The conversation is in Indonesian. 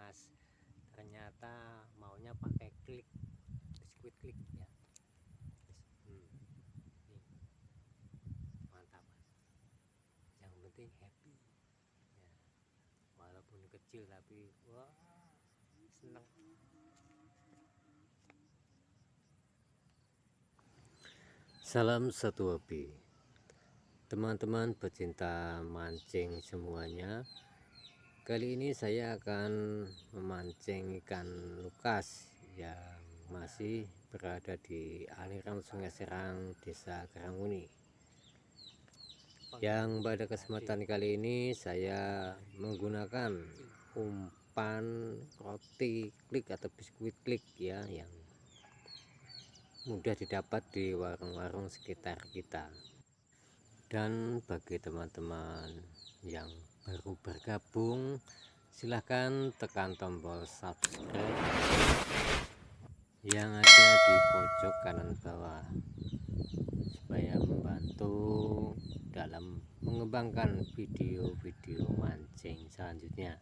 Mas, ternyata maunya pakai klik, biskuit klik ya. Nih, mantap Mas, yang penting happy ya, walaupun kecil tapi wah seneng. Salam satu hobi, teman-teman pecinta mancing semuanya. Kali ini saya akan memancing ikan lukas yang masih berada di aliran Sungai Serang, Desa Karanguni. Yang pada kesempatan kali ini saya menggunakan umpan roti klik atau biskuit klik ya, yang mudah didapat di warung-warung sekitar kita. Dan bagi teman-teman yang baru bergabung, silahkan tekan tombol subscribe yang ada di pojok kanan bawah supaya membantu dalam mengembangkan video-video mancing selanjutnya.